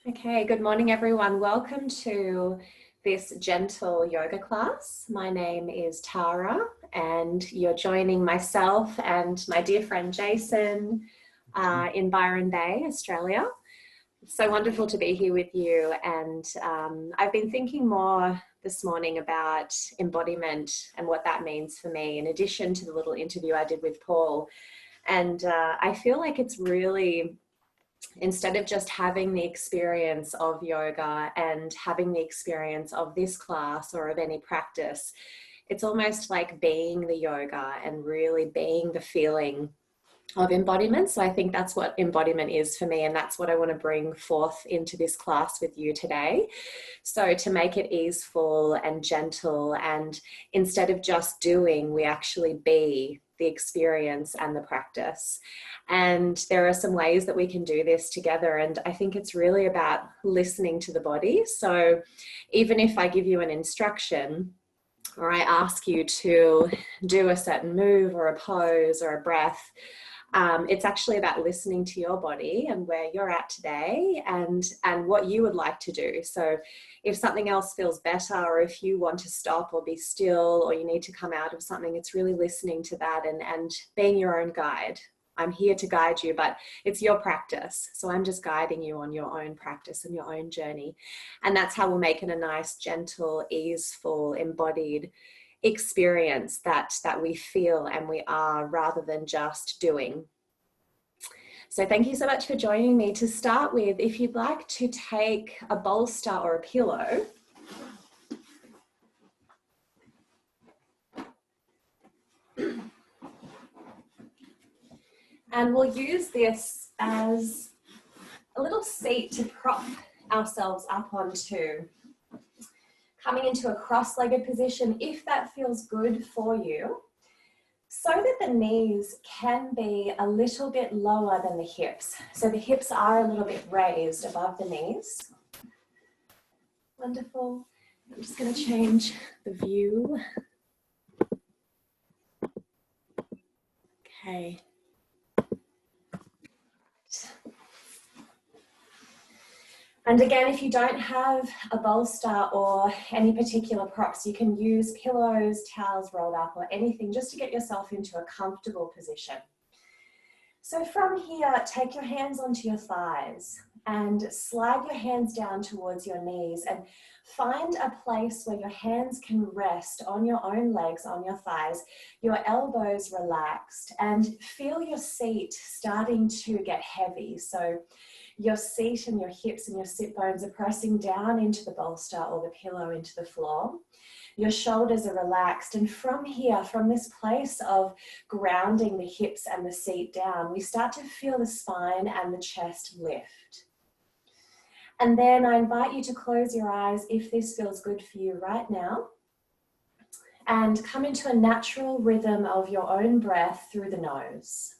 Okay, good morning everyone. Welcome to this gentle yoga class. My name is Tara and you're joining myself and my dear friend Jason in Byron Bay, Australia. It's so wonderful to be here with you, and I've been thinking more this morning about embodiment and what that means for me, in addition to the little interview I did with Paul. And I feel like it's really, instead of just having the experience of yoga and having the experience of this class or of any practice, it's almost like being the yoga and really being the feeling of embodiment. So I think that's what embodiment is for me, and that's what I want to bring forth into this class with you today. So to make it easeful and gentle, and instead of just doing, we actually be the experience and the practice. And there are some ways that we can do this together, and I think it's really about listening to the body. So even if I give you an instruction, or I ask you to do a certain move or a pose or a breath, it's actually about listening to your body and where you're at today and what you would like to do. So if something else feels better, or if you want to stop or be still, or you need to come out of something, it's really listening to that and being your own guide. I'm here to guide you, but it's your practice. So I'm just guiding you on your own practice and your own journey. And that's how we'll make it a nice, gentle, easeful, embodied experience that we feel and we are, rather than just doing. So thank you so much for joining me. To start with, if you'd like to take a bolster or a pillow, and we'll use this as a little seat to prop ourselves up onto, coming into a cross-legged position if that feels good for you, so that the knees can be a little bit lower than the hips. So the hips are a little bit raised above the knees. Wonderful. I'm just going to change the view. Okay. And again, if you don't have a bolster or any particular props, you can use pillows, towels rolled up, or anything just to get yourself into a comfortable position. So from here, take your hands onto your thighs and slide your hands down towards your knees, and find a place where your hands can rest on your own legs, on your thighs, your elbows relaxed, and feel your seat starting to get heavy. So your seat and your hips and your sit bones are pressing down into the bolster or the pillow, into the floor. Your shoulders are relaxed, and from here, from this place of grounding the hips and the seat down, we start to feel the spine and the chest lift. And then I invite you to close your eyes if this feels good for you right now, and come into a natural rhythm of your own breath through the nose.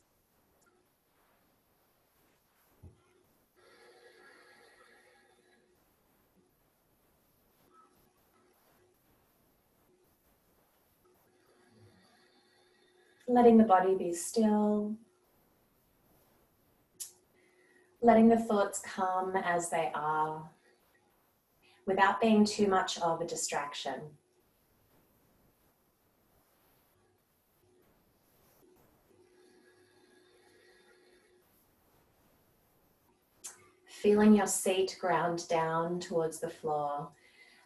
Letting the body be still. Letting the thoughts come as they are, without being too much of a distraction. Feeling your seat ground down towards the floor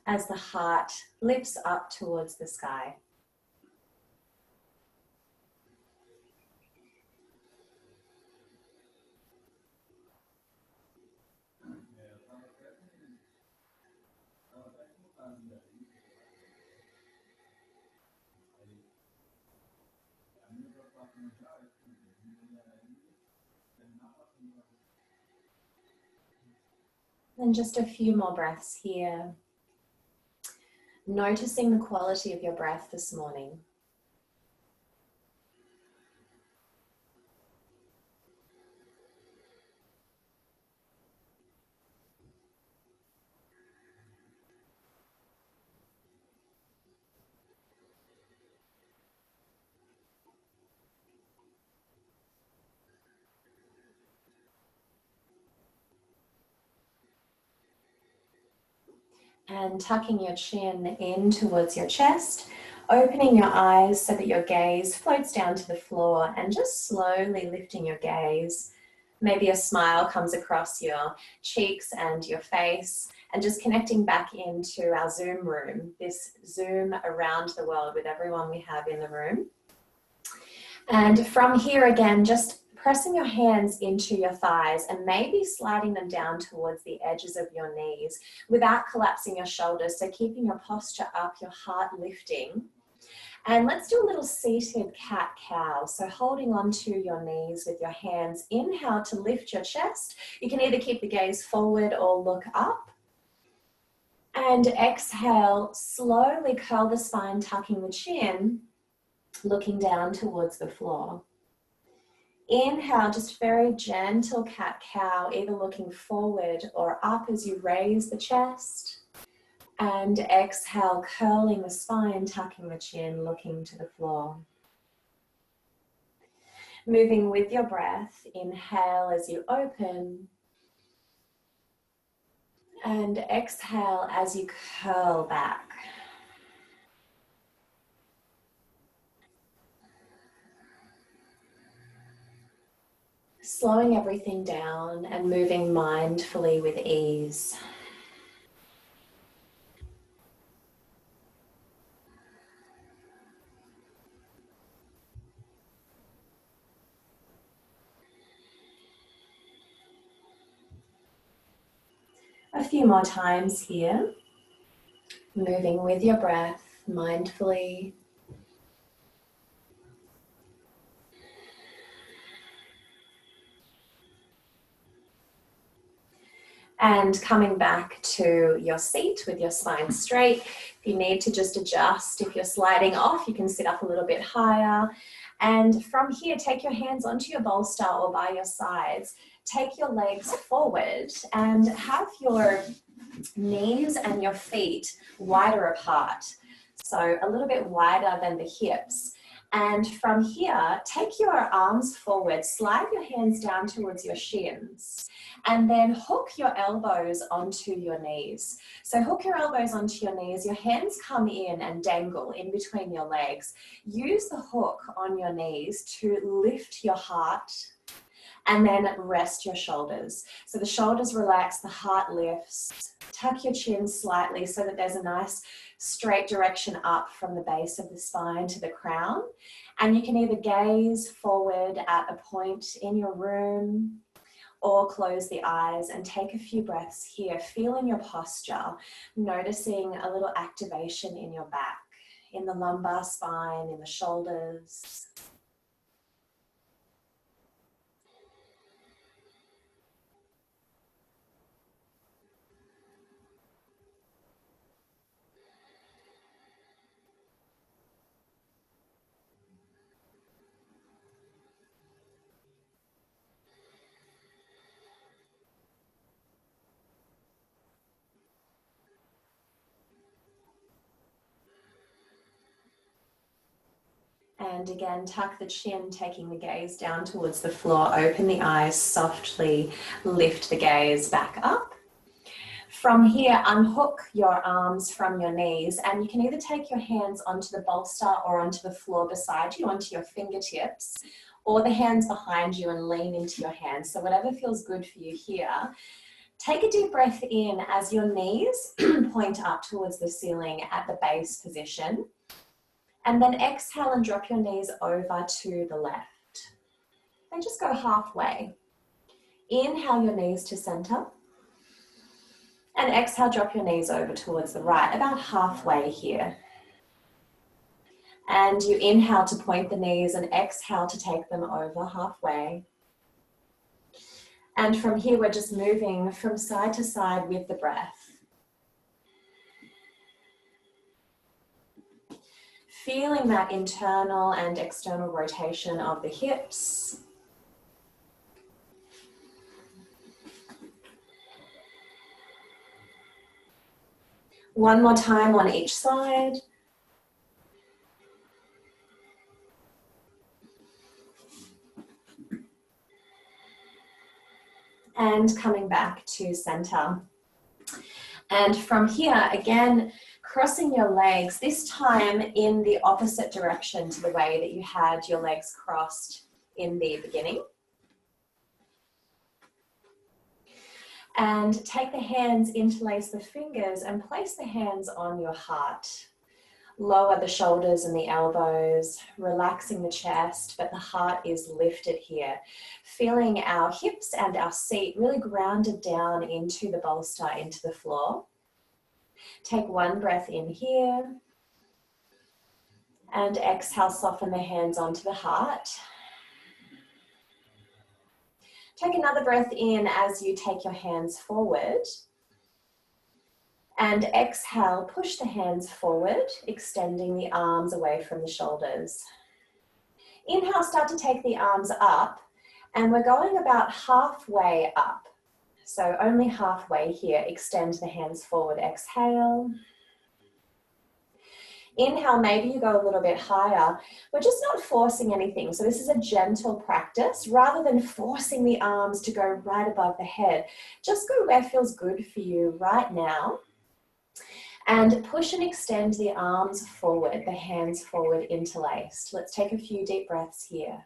as the heart lifts up towards the sky. And just a few more breaths here. Noticing the quality of your breath this morning. And tucking your chin in towards your chest, opening your eyes so that your gaze floats down to the floor, and just slowly lifting your gaze. Maybe a smile comes across your cheeks and your face, and just connecting back into our Zoom room, this Zoom around the world with everyone we have in the room. And from here again, just pressing your hands into your thighs and maybe sliding them down towards the edges of your knees without collapsing your shoulders. So keeping your posture up, your heart lifting. And let's do a little seated cat-cow. So holding onto your knees with your hands. Inhale to lift your chest. You can either keep the gaze forward or look up. And exhale, slowly curl the spine, tucking the chin, looking down towards the floor. Inhale, just very gentle cat-cow, either looking forward or up as you raise the chest. And exhale, curling the spine, tucking the chin, looking to the floor. Moving with your breath, inhale as you open. And exhale as you curl back. Slowing everything down and moving mindfully with ease. A few more times here. Moving with your breath mindfully. And coming back to your seat with your spine straight. If you need to just adjust, if you're sliding off, you can sit up a little bit higher. And from here, take your hands onto your bolster or by your sides. Take your legs forward and have your knees and your feet wider apart. So a little bit wider than the hips. And from here, take your arms forward, slide your hands down towards your shins, and then hook your elbows onto your knees. So hook your elbows onto your knees, your hands come in and dangle in between your legs. Use the hook on your knees to lift your heart, and then rest your shoulders. So the shoulders relax, the heart lifts. Tuck your chin slightly so that there's a nice straight direction up from the base of the spine to the crown. And you can either gaze forward at a point in your room or close the eyes and take a few breaths here, feeling your posture, noticing a little activation in your back, in the lumbar spine, in the shoulders. And again, tuck the chin, taking the gaze down towards the floor. Open the eyes, softly lift the gaze back up. From here, unhook your arms from your knees, and you can either take your hands onto the bolster or onto the floor beside you, onto your fingertips, or the hands behind you and lean into your hands. So whatever feels good for you here. Take a deep breath in as your knees point up towards the ceiling at the base position. And then exhale and drop your knees over to the left. And just go halfway. Inhale your knees to center. And exhale, drop your knees over towards the right, about halfway here. And you inhale to point the knees and exhale to take them over halfway. And from here, we're just moving from side to side with the breath. Feeling that internal and external rotation of the hips. One more time on each side. And coming back to center. And from here, again, crossing your legs, this time in the opposite direction to the way that you had your legs crossed in the beginning. And take the hands, interlace the fingers, and place the hands on your heart. Lower the shoulders and the elbows, relaxing the chest, but the heart is lifted here. Feeling our hips and our seat really grounded down into the bolster, into the floor. Take one breath in here. And exhale, soften the hands onto the heart. Take another breath in as you take your hands forward. And exhale, push the hands forward, extending the arms away from the shoulders. Inhale, start to take the arms up, and we're going about halfway up. So only halfway here. Extend the hands forward, exhale. Inhale, maybe you go a little bit higher. We're just not forcing anything. So this is a gentle practice. Rather than forcing the arms to go right above the head, just go where feels good for you right now. And push and extend the arms forward, the hands forward interlaced. Let's take a few deep breaths here.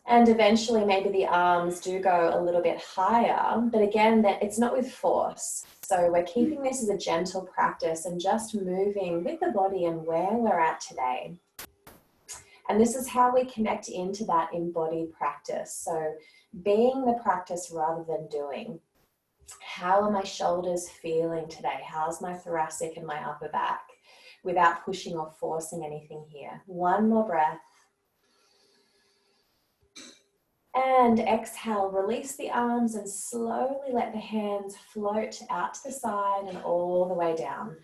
And eventually maybe the arms do go a little bit higher, but again, it's not with force. So we're keeping this as a gentle practice and just moving with the body and where we're at today. And this is how we connect into that embodied practice. So being the practice rather than doing. How are my shoulders feeling today? How's my thoracic and my upper back? Without pushing or forcing anything here. One more breath. And exhale, release the arms and slowly let the hands float out to the side and all the way down.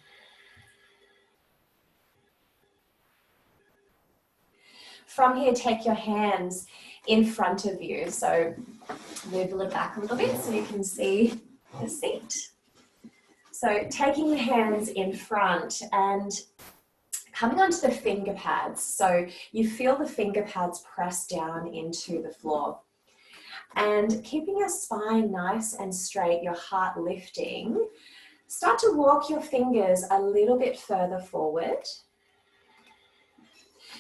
From here, take your hands in front of you. So move it back a little bit so you can see the seat. So taking the hands in front and coming onto the finger pads. So you feel the finger pads press down into the floor. And keeping your spine nice and straight, your heart lifting, start to walk your fingers a little bit further forward.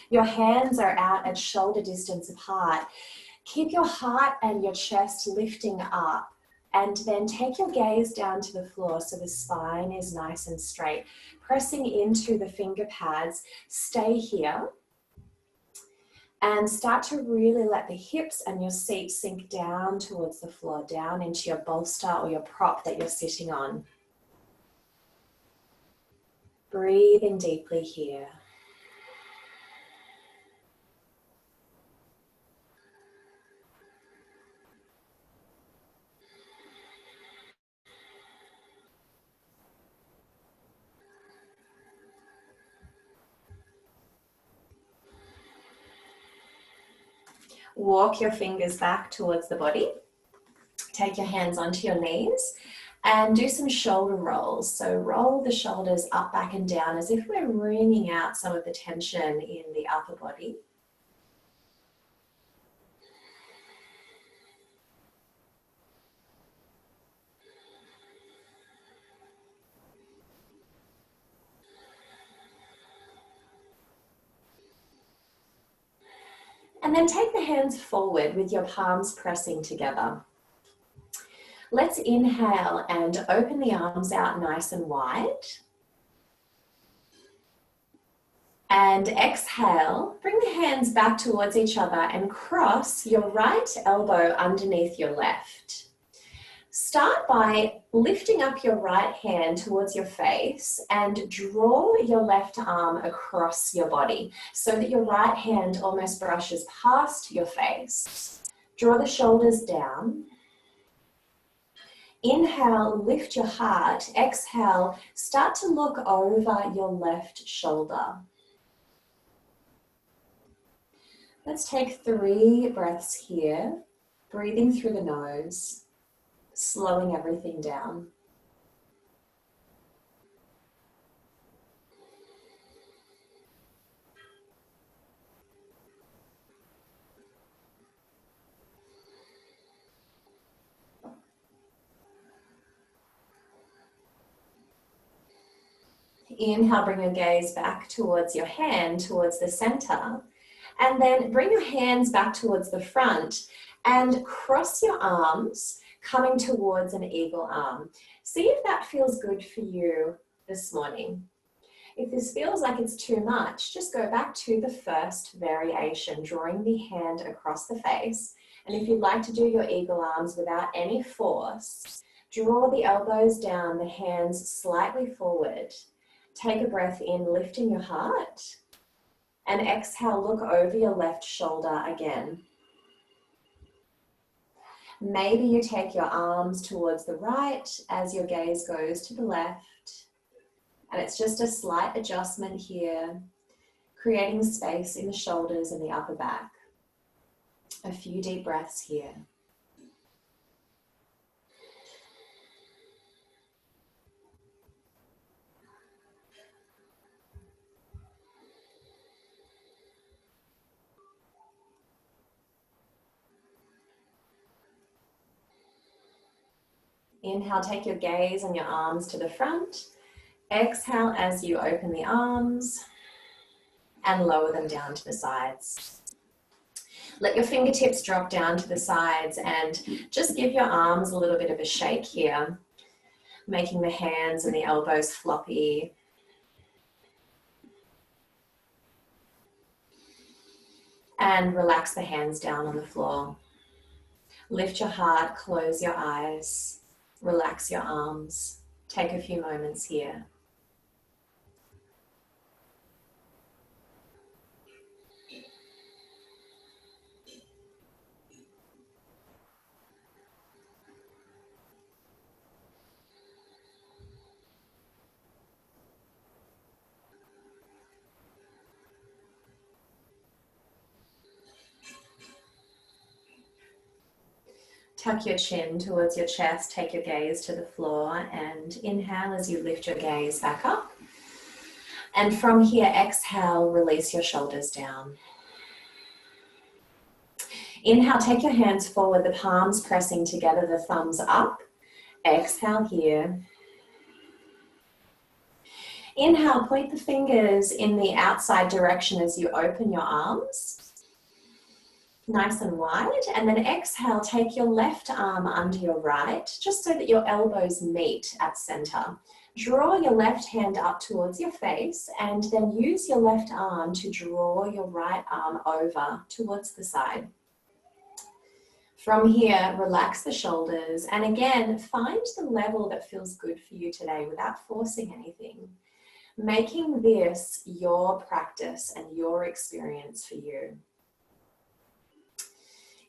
Your hands are out at shoulder distance apart. Keep your heart and your chest lifting up, and then take your gaze down to the floor so the spine is nice and straight. Pressing into the finger pads, stay here. And start to really let the hips and your seat sink down towards the floor, down into your bolster or your prop that you're sitting on. Breathing deeply here. Walk your fingers back towards the body. Take your hands onto your knees and do some shoulder rolls. So roll the shoulders up, back and down as if we're wringing out some of the tension in the upper body. And then take the hands forward with your palms pressing together. Let's inhale and open the arms out nice and wide. And exhale, bring the hands back towards each other and cross your right elbow underneath your left. Start by lifting up your right hand towards your face and draw your left arm across your body so that your right hand almost brushes past your face. Draw the shoulders down. Inhale, lift your heart. Exhale, start to look over your left shoulder. Let's take 3 breaths here, breathing through the nose, slowing everything down. Inhale, bring your gaze back towards your hand, towards the center. And then bring your hands back towards the front and cross your arms, coming towards an eagle arm. See if that feels good for you this morning. If this feels like it's too much, just go back to the first variation, drawing the hand across the face. And if you'd like to do your eagle arms without any force, draw the elbows down, the hands slightly forward. Take a breath in, lifting your heart. And exhale, look over your left shoulder again. Maybe you take your arms towards the right as your gaze goes to the left. And it's just a slight adjustment here, creating space in the shoulders and the upper back. A few deep breaths here. Inhale, take your gaze and your arms to the front. Exhale as you open the arms and lower them down to the sides. Let your fingertips drop down to the sides and just give your arms a little bit of a shake here, making the hands and the elbows floppy. And relax the hands down on the floor. Lift your heart, close your eyes, relax your arms. Take a few moments here. Tuck your chin towards your chest, take your gaze to the floor and inhale as you lift your gaze back up. And from here, exhale, release your shoulders down. Inhale, take your hands forward, the palms pressing together, the thumbs up. Exhale here. Inhale, point the fingers in the outside direction as you open your arms. Nice and wide, and then exhale, take your left arm under your right, just so that your elbows meet at center. Draw your left hand up towards your face, and then use your left arm to draw your right arm over towards the side. From here, relax the shoulders, and again, find the level that feels good for you today without forcing anything. Making this your practice and your experience for you.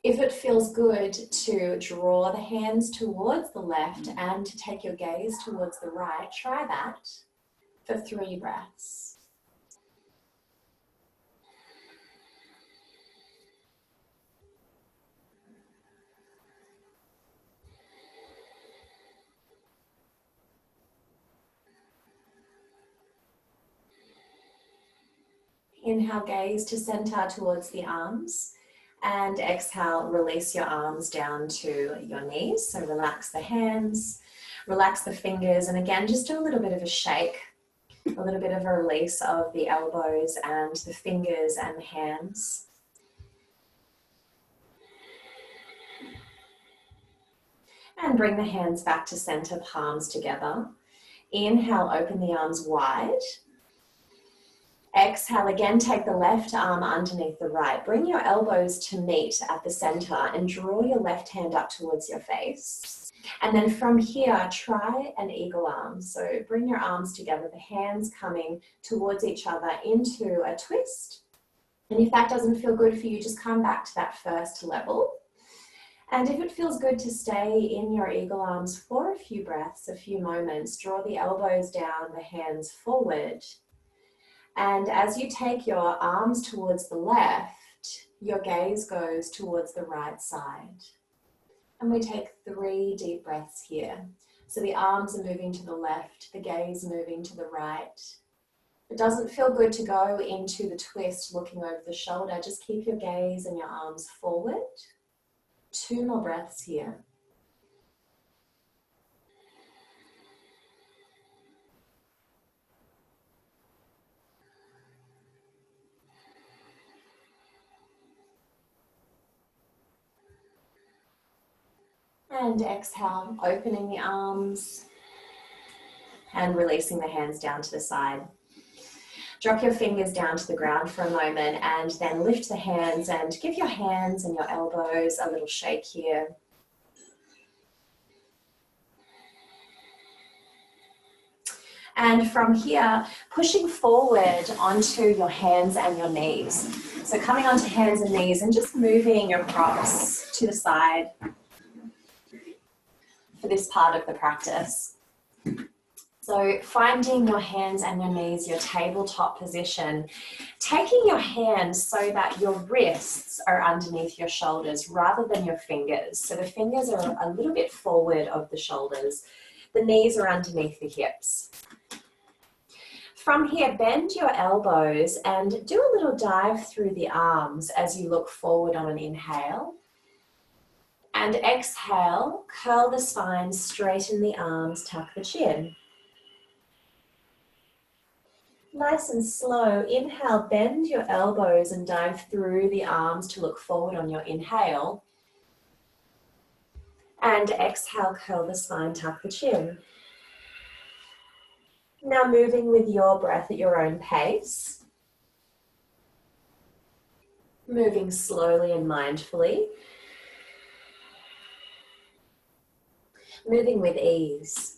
If it feels good to draw the hands towards the left and to take your gaze towards the right, try that for 3 breaths. Inhale, gaze to center towards the arms. And exhale, release your arms down to your knees. So relax the hands, relax the fingers, and again, just do a little bit of a shake, a little bit of a release of the elbows and the fingers and the hands. And bring the hands back to center, palms together. Inhale, open the arms wide. Exhale, again, take the left arm underneath the right. Bring your elbows to meet at the center and draw your left hand up towards your face. And then from here, try an eagle arm. So bring your arms together, the hands coming towards each other into a twist. And if that doesn't feel good for you, just come back to that first level. And if it feels good to stay in your eagle arms for a few breaths, a few moments, draw the elbows down, the hands forward. And as you take your arms towards the left, your gaze goes towards the right side. And we take 3 deep breaths here. So the arms are moving to the left, the gaze moving to the right. It doesn't feel good to go into the twist looking over the shoulder. Just keep your gaze and your arms forward. 2 more breaths here. And exhale, opening the arms and releasing the hands down to the side. Drop your fingers down to the ground for a moment and then lift the hands and give your hands and your elbows a little shake here. And from here, pushing forward onto your hands and your knees. So coming onto hands and knees and just moving your props to the side for this part of the practice. So finding your hands and your knees, your tabletop position, taking your hands so that your wrists are underneath your shoulders rather than your fingers. So the fingers are a little bit forward of the shoulders. The knees are underneath the hips. From here, bend your elbows and do a little dive through the arms as you look forward on an inhale. And exhale, curl the spine, straighten the arms, tuck the chin. Nice and slow, inhale, bend your elbows and dive through the arms to look forward on your inhale. And exhale, curl the spine, tuck the chin. Now moving with your breath at your own pace. Moving slowly and mindfully. Moving with ease.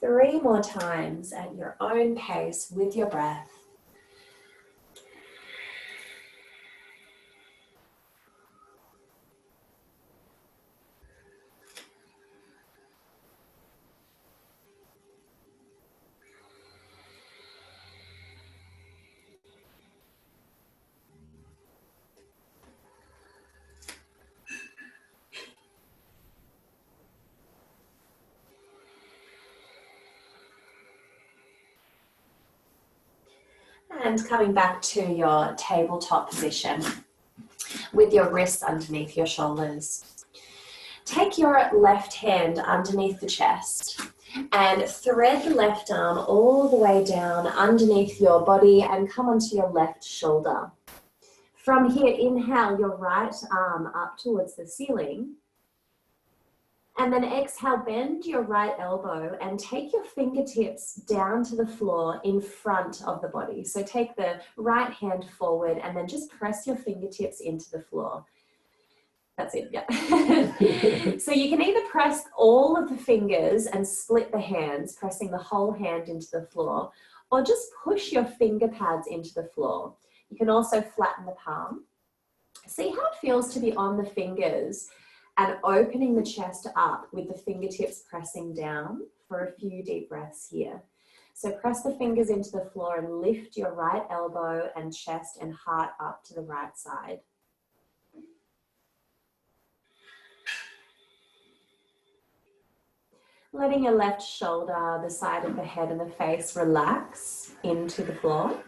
Three more times at your own pace with your breath. And coming back to your tabletop position with your wrists underneath your shoulders. Take your left hand underneath the chest and thread the left arm all the way down underneath your body and come onto your left shoulder. From here, inhale your right arm up towards the ceiling. And then exhale, bend your right elbow and take your fingertips down to the floor in front of the body. So take the right hand forward and then just press your fingertips into the floor. That's it, yeah. So you can either press all of the fingers and split the hands, pressing the whole hand into the floor, or just push your finger pads into the floor. You can also flatten the palm. See how it feels to be on the fingers and opening the chest up with the fingertips pressing down for a few deep breaths here. So press the fingers into the floor and lift your right elbow and chest and heart up to the right side. Letting your left shoulder, the side of the head and the face relax into the floor.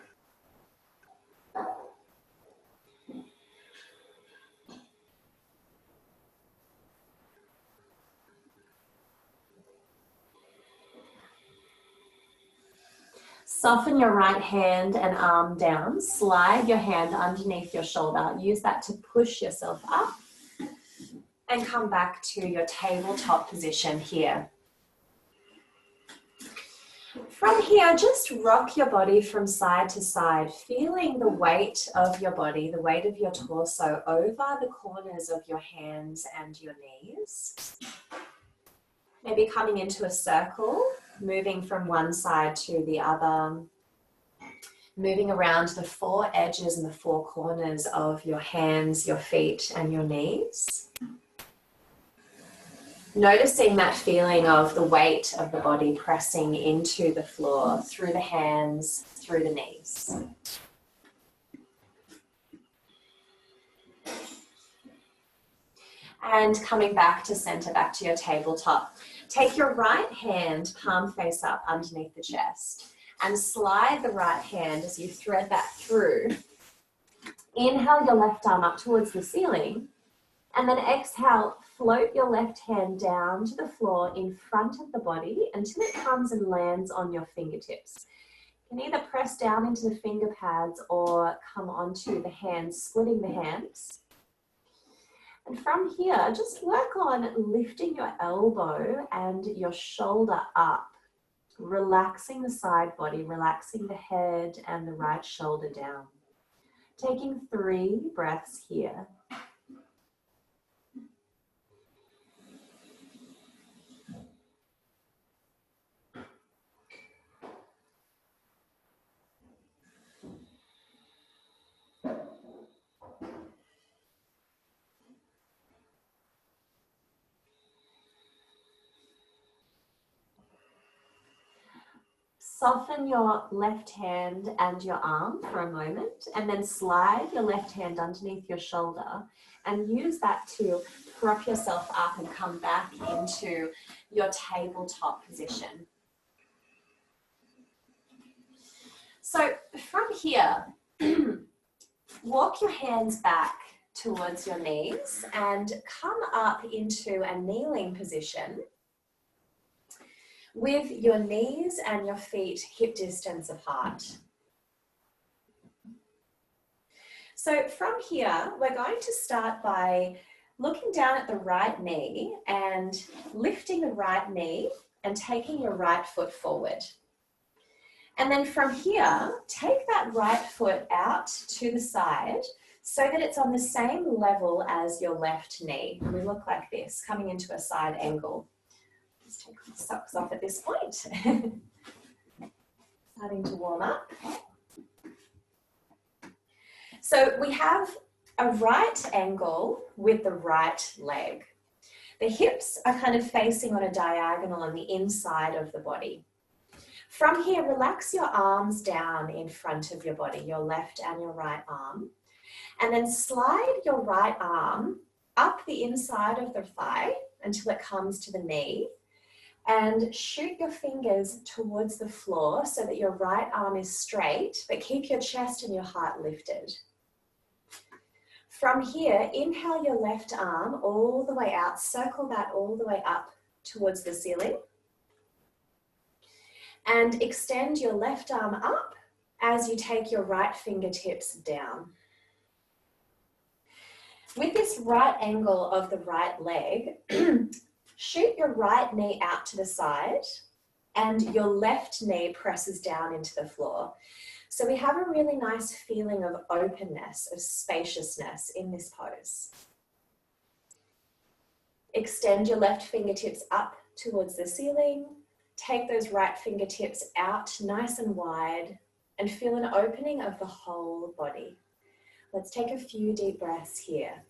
Soften your right hand and arm down. Slide your hand underneath your shoulder. Use that to push yourself up and come back to your tabletop position here. From here, just rock your body from side to side, feeling the weight of your body, the weight of your torso over the corners of your hands and your knees. Maybe coming into a circle, moving from one side to the other, moving around the four edges and the four corners of your hands, your feet, and your knees. Noticing that feeling of the weight of the body pressing into the floor, through the hands, through the knees. And coming back to center, back to your tabletop. Take your right hand, palm face up underneath the chest, and slide the right hand as you thread that through. Inhale your left arm up towards the ceiling. And then exhale, float your left hand down to the floor in front of the body until it comes and lands on your fingertips. You can either press down into the finger pads or come onto the hands, splitting the hands. And from here, just work on lifting your elbow and your shoulder up, relaxing the side body, relaxing the head and the right shoulder down. Taking 3 breaths here. Soften your left hand and your arm for a moment, and then slide your left hand underneath your shoulder and use that to prop yourself up and come back into your tabletop position. So from here, walk your hands back towards your knees and come up into a kneeling position with your knees and your feet hip distance apart. So from here, we're going to start by looking down at the right knee and lifting the right knee and taking your right foot forward. And then from here, take that right foot out to the side so that it's on the same level as your left knee. And we look like this, coming into a side angle. Just take my socks off at this point. Starting to warm up. So we have a right angle with the right leg. The hips are kind of facing on a diagonal on the inside of the body. From here, relax your arms down in front of your body, your left and your right arm. And then slide your right arm up the inside of the thigh until it comes to the knee. And shoot your fingers towards the floor so that your right arm is straight, but keep your chest and your heart lifted. From here, inhale your left arm all the way out, circle that all the way up towards the ceiling. And extend your left arm up as you take your right fingertips down. With this right angle of the right leg, shoot your right knee out to the side and your left knee presses down into the floor. So we have a really nice feeling of openness, of spaciousness in this pose. Extend your left fingertips up towards the ceiling. Take those right fingertips out nice and wide and feel an opening of the whole body. Let's take a few deep breaths here.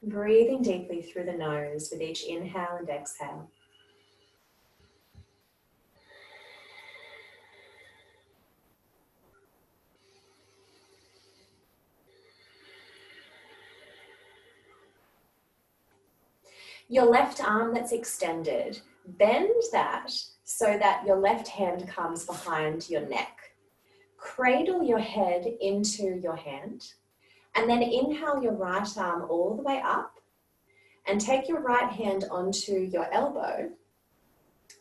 Breathing deeply through the nose with each inhale and exhale. Your left arm that's extended, bend that so that your left hand comes behind your neck. Cradle your head into your hand. And then inhale your right arm all the way up and take your right hand onto your elbow.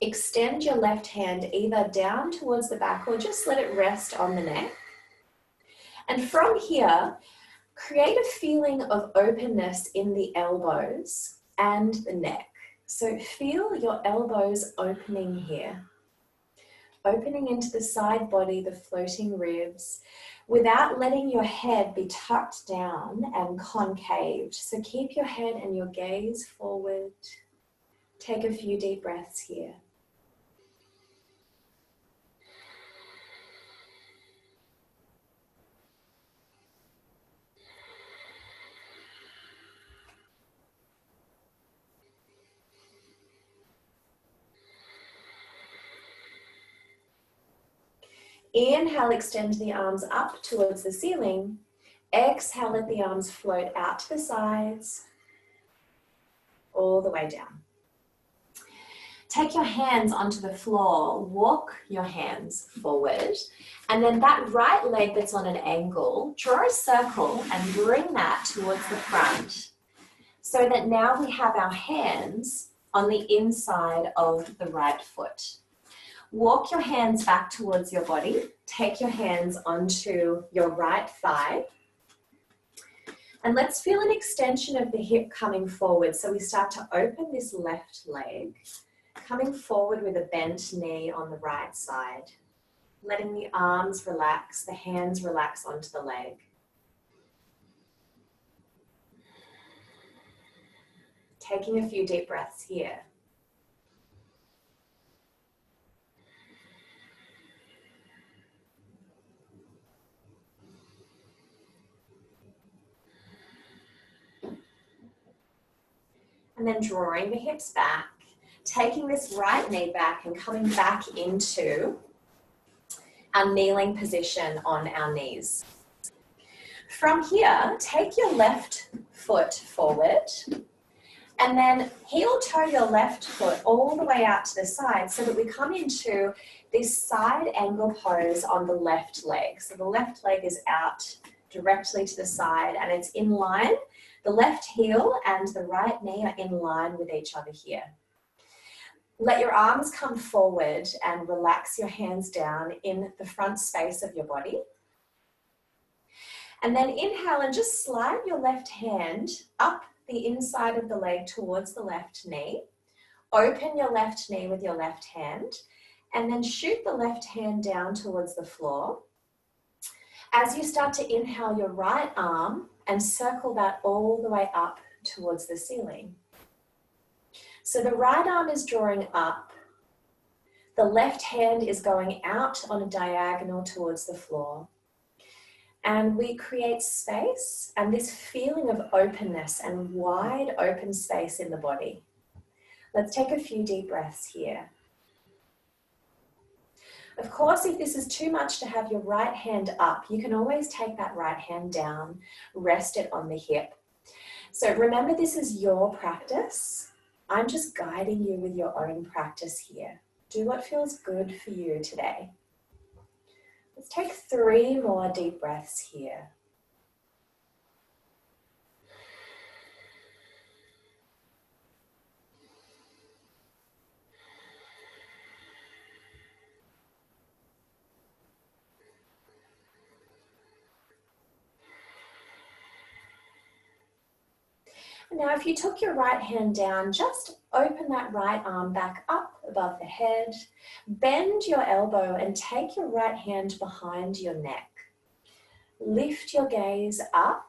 Extend your left hand either down towards the back or just let it rest on the neck. And from here, create a feeling of openness in the elbows and the neck. So feel your elbows opening here. Opening into the side body, the floating ribs, without letting your head be tucked down and concaved. So keep your head and your gaze forward. Take a few deep breaths here. Inhale, extend the arms up towards the ceiling. Exhale, let the arms float out to the sides, all the way down. Take your hands onto the floor, walk your hands forward, and then that right leg that's on an angle, draw a circle and bring that towards the front, so that now we have our hands on the inside of the right foot. Walk your hands back towards your body, take your hands onto your right thigh, and let's feel an extension of the hip coming forward. So we start to open this left leg, coming forward with a bent knee on the right side, letting the arms relax, the hands relax onto the leg. Taking a few deep breaths here. And then drawing the hips back, taking this right knee back and coming back into our kneeling position on our knees. From here, take your left foot forward and then heel toe your left foot all the way out to the side so that we come into this side angle pose on the left leg. So the left leg is out directly to the side and it's in line. The left heel and the right knee are in line with each other here. Let your arms come forward and relax your hands down in the front space of your body. And then inhale and just slide your left hand up the inside of the leg towards the left knee. Open your left knee with your left hand and then shoot the left hand down towards the floor. As you start to inhale your right arm and circle that all the way up towards the ceiling. So the right arm is drawing up. The left hand is going out on a diagonal towards the floor. And we create space and this feeling of openness and wide open space in the body. Let's take a few deep breaths here. Of course, if this is too much to have your right hand up, you can always take that right hand down, rest it on the hip. So remember, this is your practice. I'm just guiding you with your own practice here. Do what feels good for you today. Let's take 3 more deep breaths here. Now, if you took your right hand down, just open that right arm back up above the head, bend your elbow and take your right hand behind your neck. Lift your gaze up.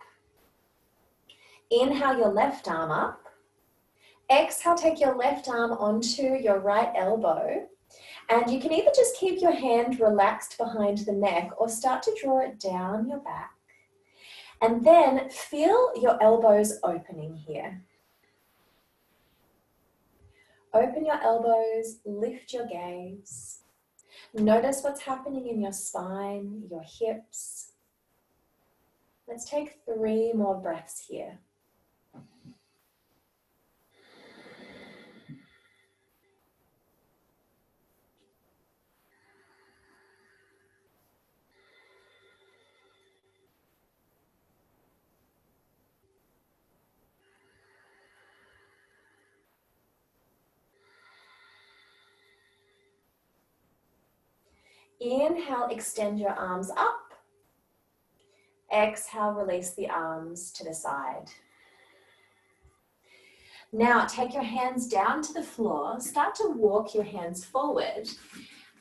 Inhale your left arm up. Exhale, take your left arm onto your right elbow. And you can either just keep your hand relaxed behind the neck or start to draw it down your back. And then feel your elbows opening here. Open your elbows, lift your gaze. Notice what's happening in your spine, your hips. Let's take 3 more breaths here. Inhale, extend your arms up. Exhale, release the arms to the side. Now take your hands down to the floor, start to walk your hands forward.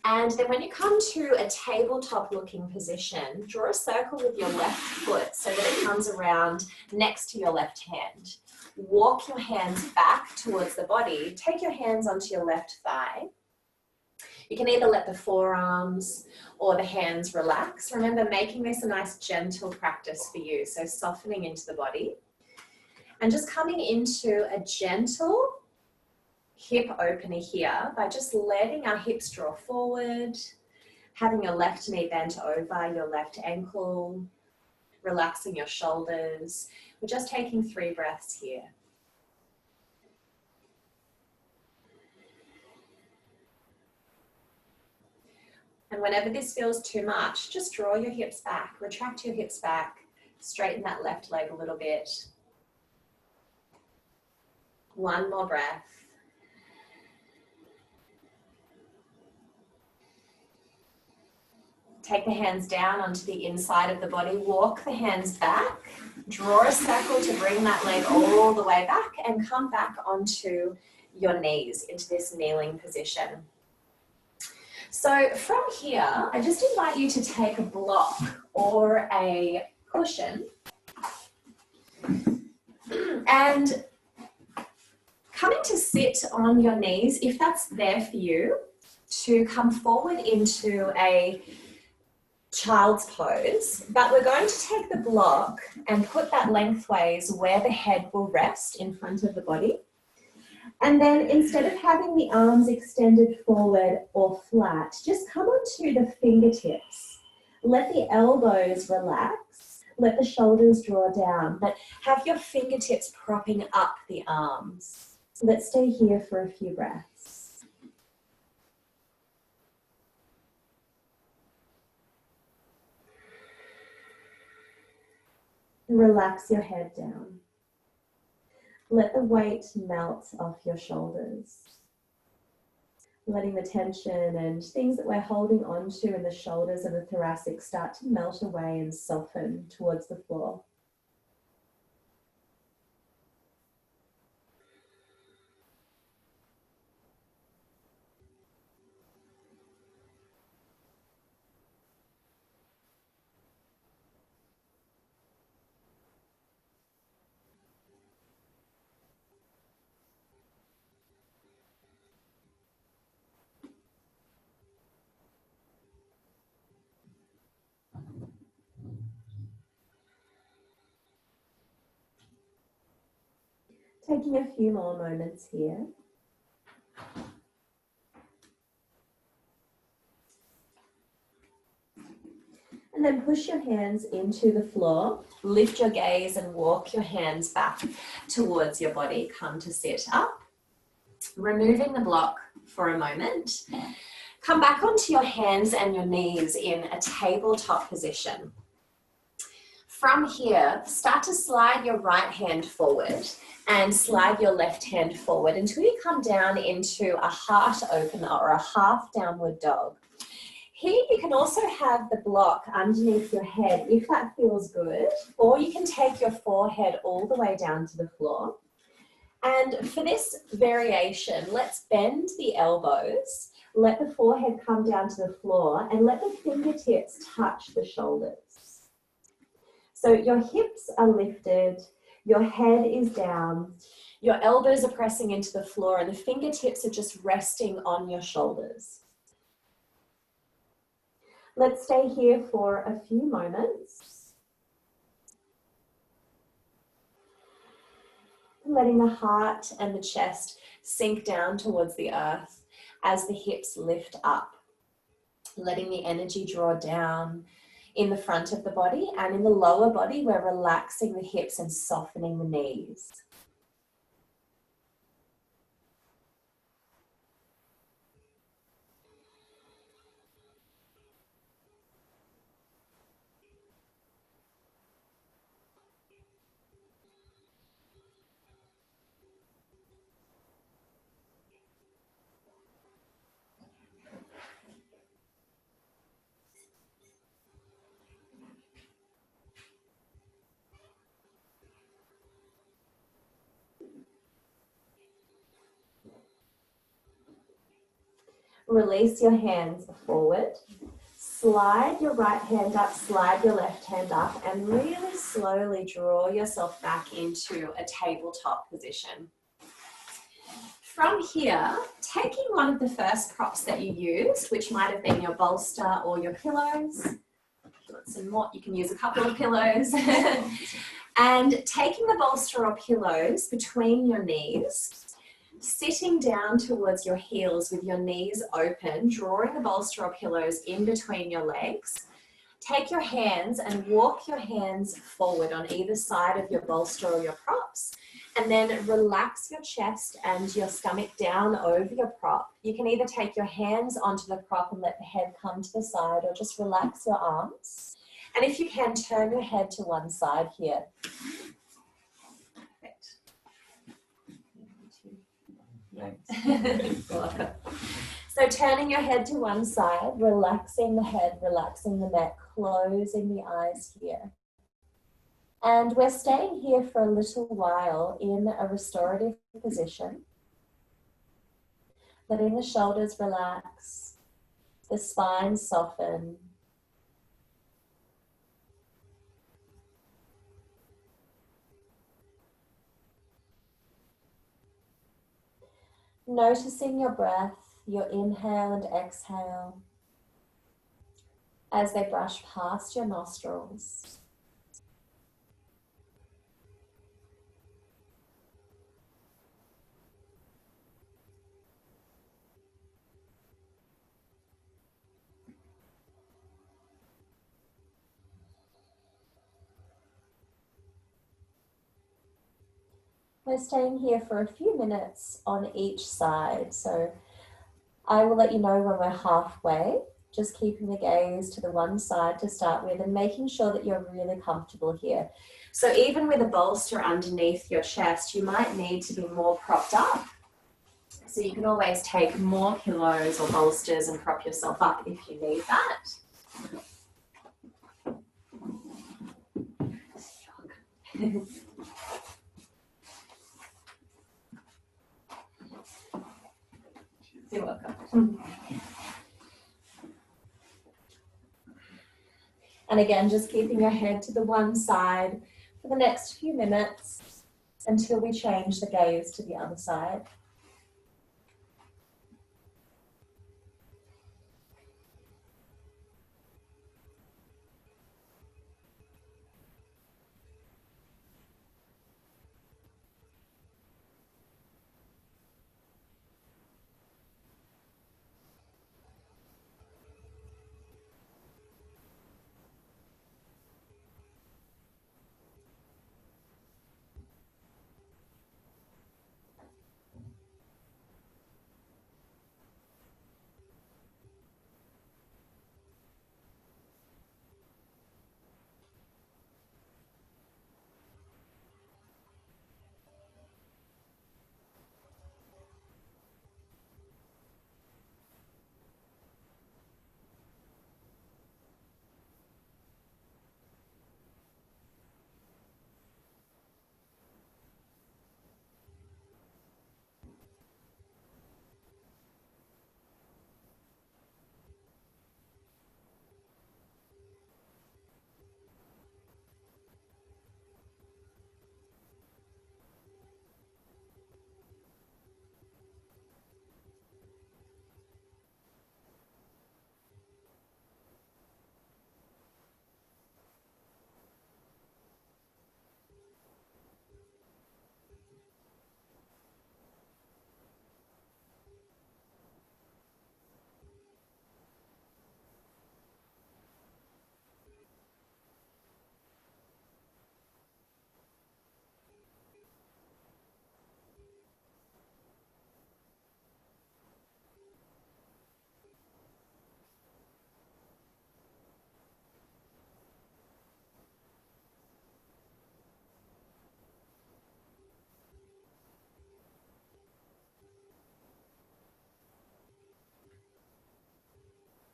And then when you come to a tabletop looking position, draw a circle with your left foot so that it comes around next to your left hand. Walk your hands back towards the body, take your hands onto your left thigh. You can either let the forearms or the hands relax. Remember, making this a nice gentle practice for you. So softening into the body and just coming into a gentle hip opener here by just letting our hips draw forward, having your left knee bent over your left ankle, relaxing your shoulders. We're just taking 3 breaths here. And whenever this feels too much, just draw your hips back, retract your hips back, straighten that left leg a little bit. 1 more breath. Take the hands down onto the inside of the body, walk the hands back, draw a circle to bring that leg all the way back and come back onto your knees into this kneeling position. So from here, I just invite you to take a block or a cushion and coming to sit on your knees, if that's there for you, to come forward into a child's pose, but we're going to take the block and put that lengthways where the head will rest in front of the body. And then instead of having the arms extended forward or flat, just come onto the fingertips. Let the elbows relax, let the shoulders draw down, but have your fingertips propping up the arms. Let's stay here for a few breaths. Relax your head down. Let the weight melt off your shoulders. Letting the tension and things that we're holding onto in the shoulders and the thoracic start to melt away and soften towards the floor. Taking a few more moments here. And then push your hands into the floor, lift your gaze and walk your hands back towards your body. Come to sit up, removing the block for a moment. Come back onto your hands and your knees in a tabletop position. From here, start to slide your right hand forward and slide your left hand forward until you come down into a heart opener or a half downward dog. Here you can also have the block underneath your head if that feels good, or you can take your forehead all the way down to the floor. And for this variation, let's bend the elbows, let the forehead come down to the floor, and let the fingertips touch the shoulders. So your hips are lifted, your head is down, your elbows are pressing into the floor, and the fingertips are just resting on your shoulders. Let's stay here for a few moments. Letting the heart and the chest sink down towards the earth as the hips lift up. Letting the energy draw down in the front of the body, and in the lower body, we're relaxing the hips and softening the knees. Release your hands forward. Slide your right hand up, slide your left hand up, and really slowly draw yourself back into a tabletop position. From here, taking one of the first props that you used, which might have been your bolster or your pillows, if you want some more, you can use a couple of pillows, and taking the bolster or pillows between your knees, sitting down towards your heels with your knees open, drawing the bolster or pillows in between your legs, take your hands and walk your hands forward on either side of your bolster or your props. And then relax your chest and your stomach down over your prop. You can either take your hands onto the prop and let the head come to the side, or just relax your arms. And if you can, turn your head to one side here. Perfect. So turning your head to one side, relaxing the head, relaxing the neck, closing the eyes here. And we're staying here for a little while in a restorative position. Letting the shoulders relax, the spine soften. Noticing your breath, your inhale and exhale as they brush past your nostrils. We're staying here for a few minutes on each side. So I will let you know when we're halfway, just keeping the gaze to the one side to start with and making sure that you're really comfortable here. So even with a bolster underneath your chest, you might need to be more propped up. So you can always take more pillows or bolsters and prop yourself up if you need that. You're welcome. And again, just keeping your head to the one side for the next few minutes until we change the gaze to the other side.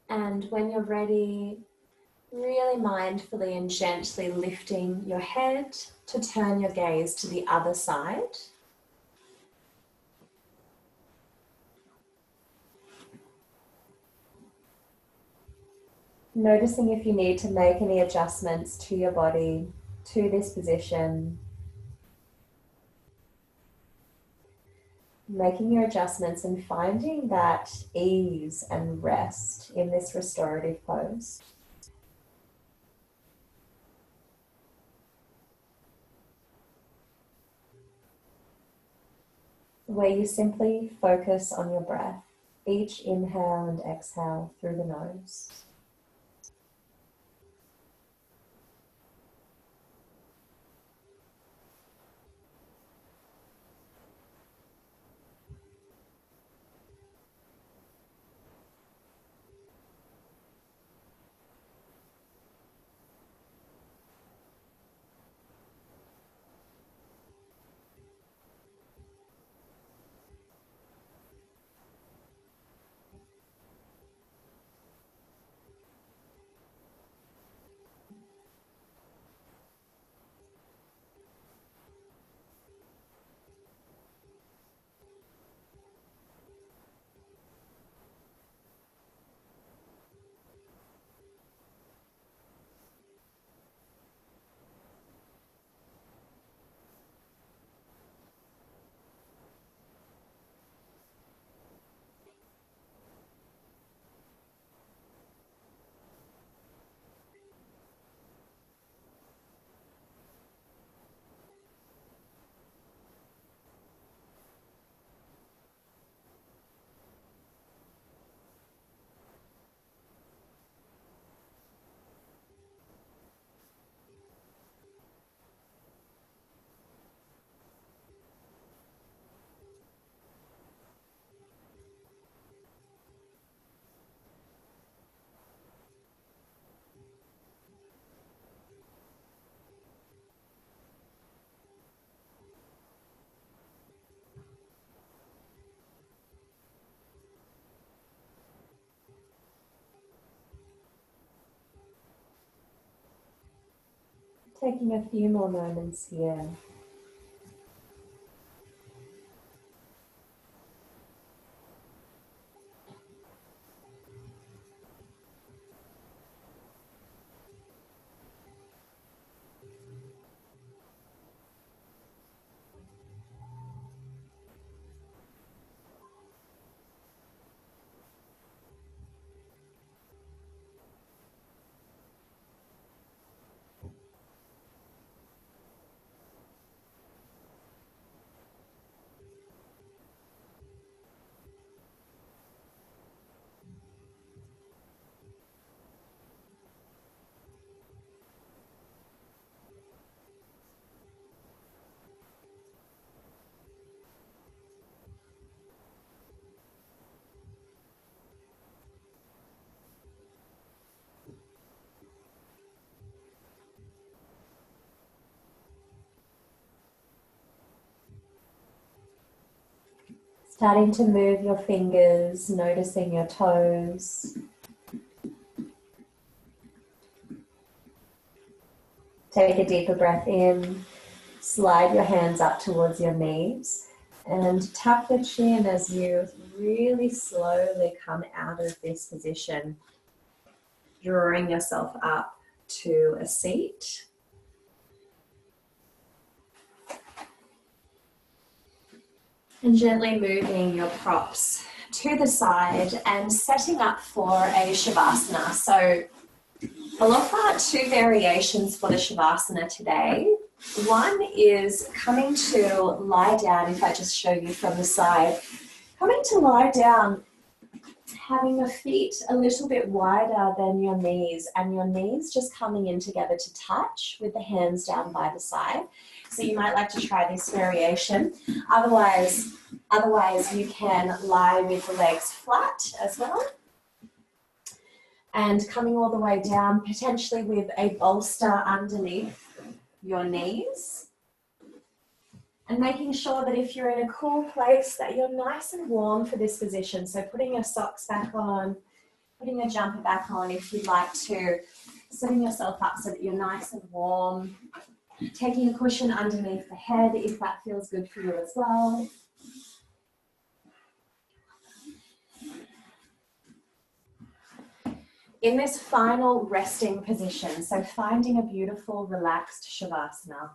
And when you're ready, really mindfully and gently lifting your head to turn your gaze to the other side. Noticing if you need to make any adjustments to your body, to this position. Making your adjustments and finding that ease and rest in this restorative pose. Where you simply focus on your breath, each inhale and exhale through the nose. Taking a few more moments here. Starting to move your fingers, noticing your toes. Take a deeper breath in, slide your hands up towards your knees and tap the chin as you really slowly come out of this position, drawing yourself up to a seat. And gently moving your props to the side and setting up for a Shavasana. So I'll offer two variations for the Shavasana today. One is coming to lie down, if I just show you from the side, coming to lie down, having your feet a little bit wider than your knees and your knees just coming in together to touch with the hands down by the side. So you might like to try this variation. Otherwise you can lie with the legs flat as well. And coming all the way down, potentially with a bolster underneath your knees. And making sure that if you're in a cool place that you're nice and warm for this position. So putting your socks back on, putting your jumper back on if you'd like to, setting yourself up so that you're nice and warm. Taking a cushion underneath the head if that feels good for you as well. In this final resting position, so finding a beautiful relaxed Shavasana.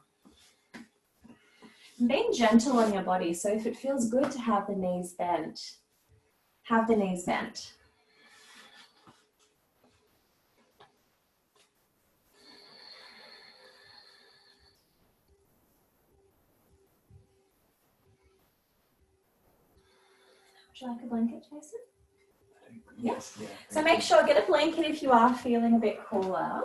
Being gentle on your body, so if it feels good to have the knees bent, have the knees bent. Would you like a blanket, Jason? Yes. Yeah. So make sure, get a blanket if you are feeling a bit cooler.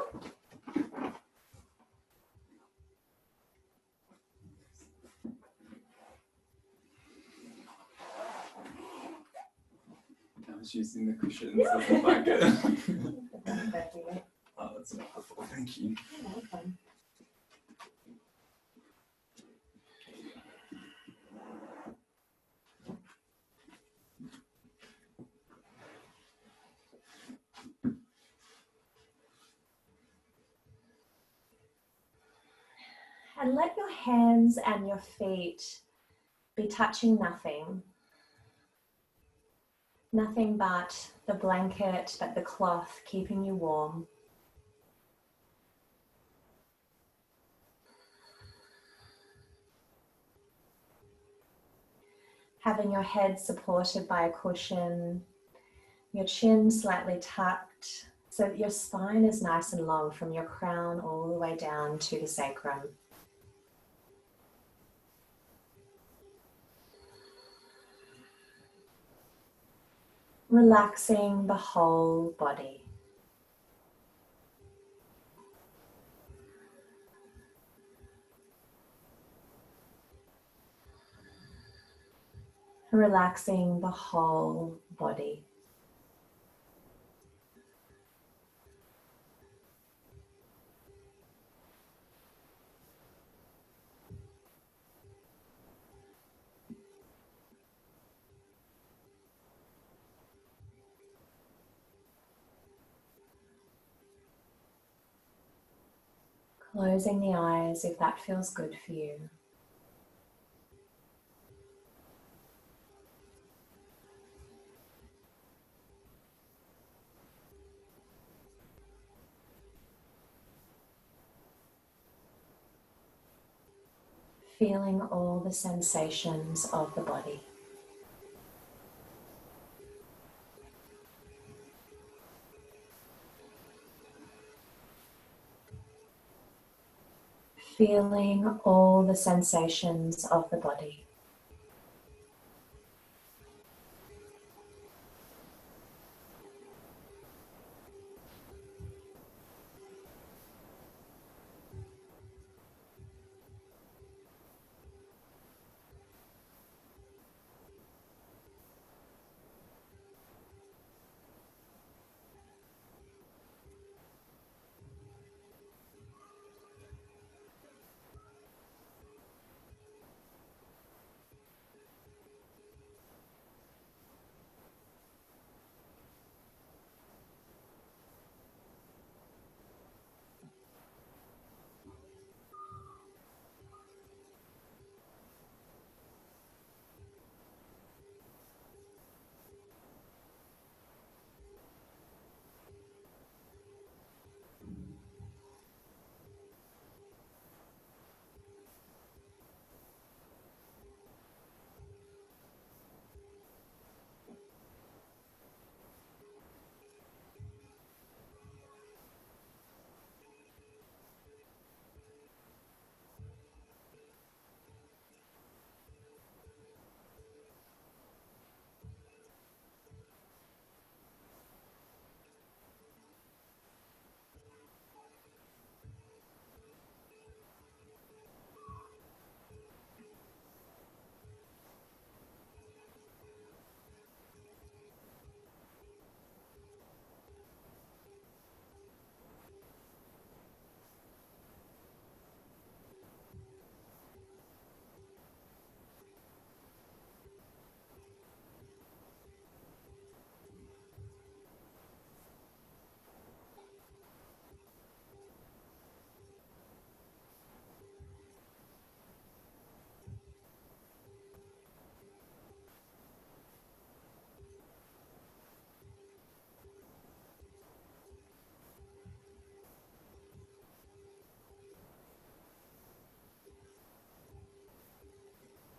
I was using the cushions as a blanket. Oh, that's wonderful. Thank you. You're welcome. And let your hands and your feet be touching nothing. Nothing but the blanket, but the cloth keeping you warm. Having your head supported by a cushion, your chin slightly tucked, so that your spine is nice and long from your crown all the way down to the sacrum. Relaxing the whole body. Relaxing the whole body. Closing the eyes if that feels good for you. Feeling all the sensations of the body. Feeling all the sensations of the body.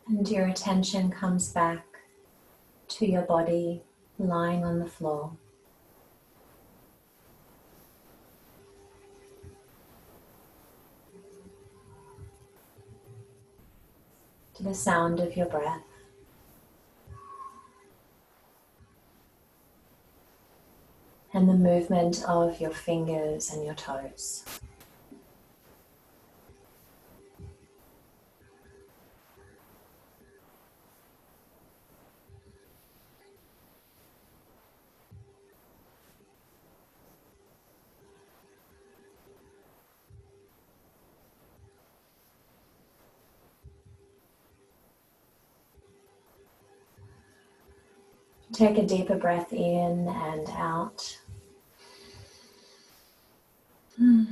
And your attention comes back to your body lying on the floor. To the sound of your breath. And the movement of your fingers and your toes. Take a deeper breath in and out. And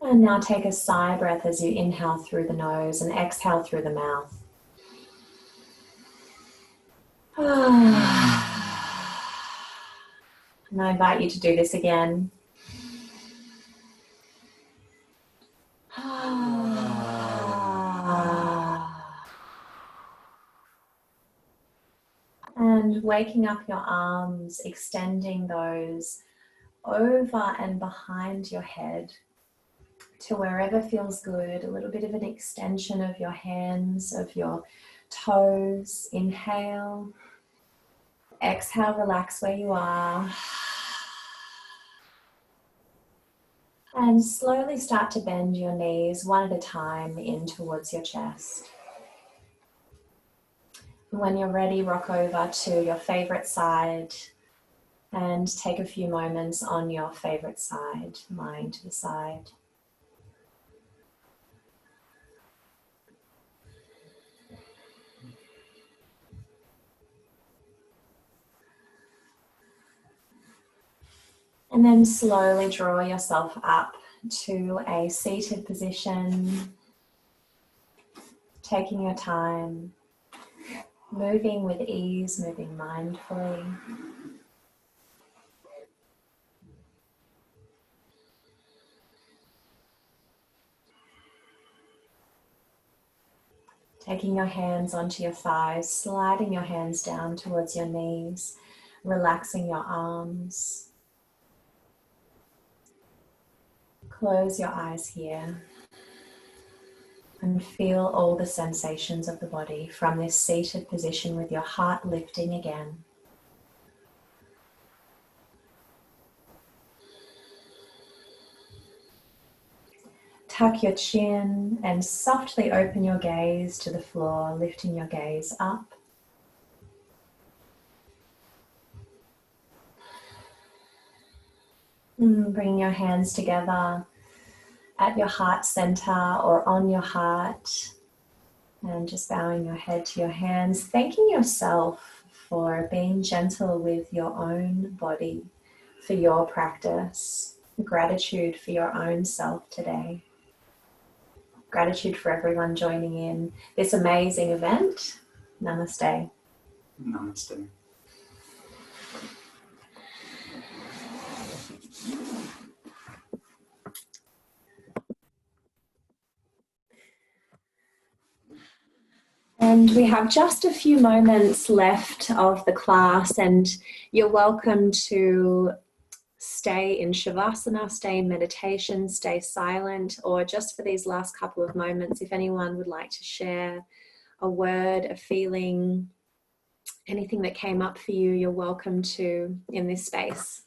now take a sigh breath as you inhale through the nose and exhale through the mouth. And I invite you to do this again. And waking up your arms, extending those over and behind your head to wherever feels good. A little bit of an extension of your hands, of your toes. Inhale. Exhale, relax where you are. And slowly start to bend your knees one at a time in towards your chest. When you're ready, rock over to your favorite side and take a few moments on your favorite side, lying to the side. And then slowly draw yourself up to a seated position, taking your time, moving with ease, moving mindfully. Taking your hands onto your thighs, sliding your hands down towards your knees, relaxing your arms. Close your eyes here and feel all the sensations of the body from this seated position with your heart lifting again. Tuck your chin and softly open your gaze to the floor, lifting your gaze up. Bring your hands together at your heart center or on your heart, and just bowing your head to your hands, thanking yourself for being gentle with your own body, for your practice. Gratitude for your own self today. Gratitude for everyone joining in this amazing event. Namaste. Namaste. And we have just a few moments left of the class, and you're welcome to stay in Shavasana, stay in meditation, stay silent, or just for these last couple of moments, if anyone would like to share a word, a feeling, anything that came up for you, you're welcome to in this space.